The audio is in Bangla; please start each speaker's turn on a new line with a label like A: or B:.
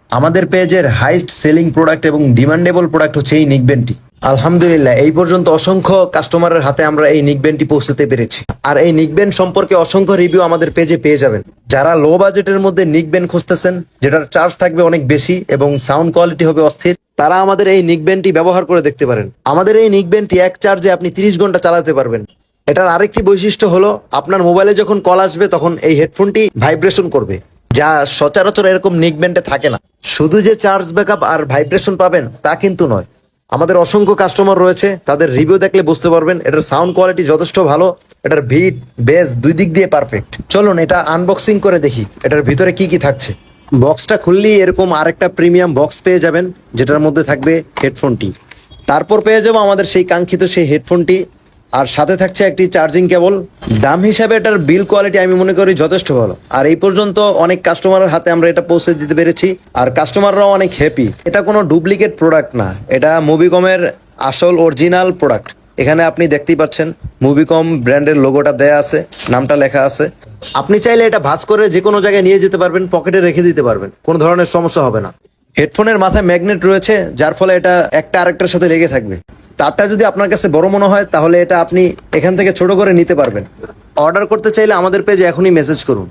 A: আমাদের পেজের হাইস্ট সেলিং প্রোডাক্ট এবং ডিমান্ডেবল প্রোডাক্ট হচ্ছে এই নিকবেন্ডটি। আলহামদুলিল্লাহ, এই পর্যন্ত অসংখ্য কাস্টমারের হাতে আমরা এই নিকবেন্ডটি পৌঁছতে পেরেছি। আর এই নিকবেন্ড সম্পর্কে অসংখ্য রিভিউ আমাদের পেজে পেয়ে যাবেন। যারা লো বাজেটের মধ্যে নিকবেন্ড খুঁজতেছেন, যেটার চার্জ থাকবে অনেক বেশি এবং সাউন্ড কোয়ালিটি হবে অস্থির, তারা আমাদের এই নিকবেন্ডটি ব্যবহার করে দেখতে পারেন। আমাদের এই নিকবেন্ডটি এক চার্জে আপনি 30 ঘন্টা চালাতে পারবেন। এটার আরেকটি বৈশিষ্ট্য হলো, আপনার মোবাইলে যখন কল আসবে তখন এই হেডফোনটি ভাইব্রেশন করবে, যা সচরাচর এরকম নিকব্যান্ডে থাকে না। শুধু যে চার্জ ব্যাকআপ আর ভাইব্রেশন পাবেন তা কিন্তু নয়। আমাদের অসংখ্য কাস্টমার রয়েছে, তাদের রিভিউ দেখলে বুঝতে পারবেন এটার সাউন্ড কোয়ালিটি যথেষ্ট ভালো। এটার বিট বেস দুই দিক দিয়ে পারফেক্ট। চলুন এটা আনবক্সিং করে দেখি এটার ভিতরে কি কি থাকছে। বক্সটা খুললেই এরকম আরেকটা প্রিমিয়াম বক্স পেয়ে যাবেন, যেটার মধ্যে থাকবে হেডফোনটি। তারপর পেয়ে যাবো আমাদের সেই কাঙ্ক্ষিত সেই হেডফোনটি, আর সাথে থাকছে একটি চার্জিং কেবল। দাম হিসাবে এটার বিল কোয়ালিটি আমি মনে করি যথেষ্ট ভালো। আর এই পর্যন্ত অনেক কাস্টমারের হাতে আমরা এটা পৌঁছে দিতে পেরেছি, আর কাস্টমাররাও অনেক হ্যাপি। এটা কোনো ডুপ্লিকেট প্রোডাক্ট না, এটা মুভিকমের আসল অরিজিনাল প্রোডাক্ট। এখানে আপনি দেখতেই পাচ্ছেন মুভিকম ব্র্যান্ডের লোগোটা দেয়া আছে, নামটা লেখা আছে। আপনি চাইলে এটা ভাঁজ করে যে কোনো জায়গায় নিয়ে যেতে পারবেন, পকেটে রেখে দিতে পারবেন, কোনো ধরনের সমস্যা হবে না। হেডফোনের মাথায় ম্যাগনেট রয়েছে, যার ফলে এটা একটা আরেকটার সাথে লেগে থাকবে। তারটা যদি আপনার কাছে বড় মনে হয় তাহলে এটা আপনি এখান থেকে ছোট করে নিতে পারবেন। অর্ডার করতে চাইলে আমাদের পেজে এখনই মেসেজ করুন।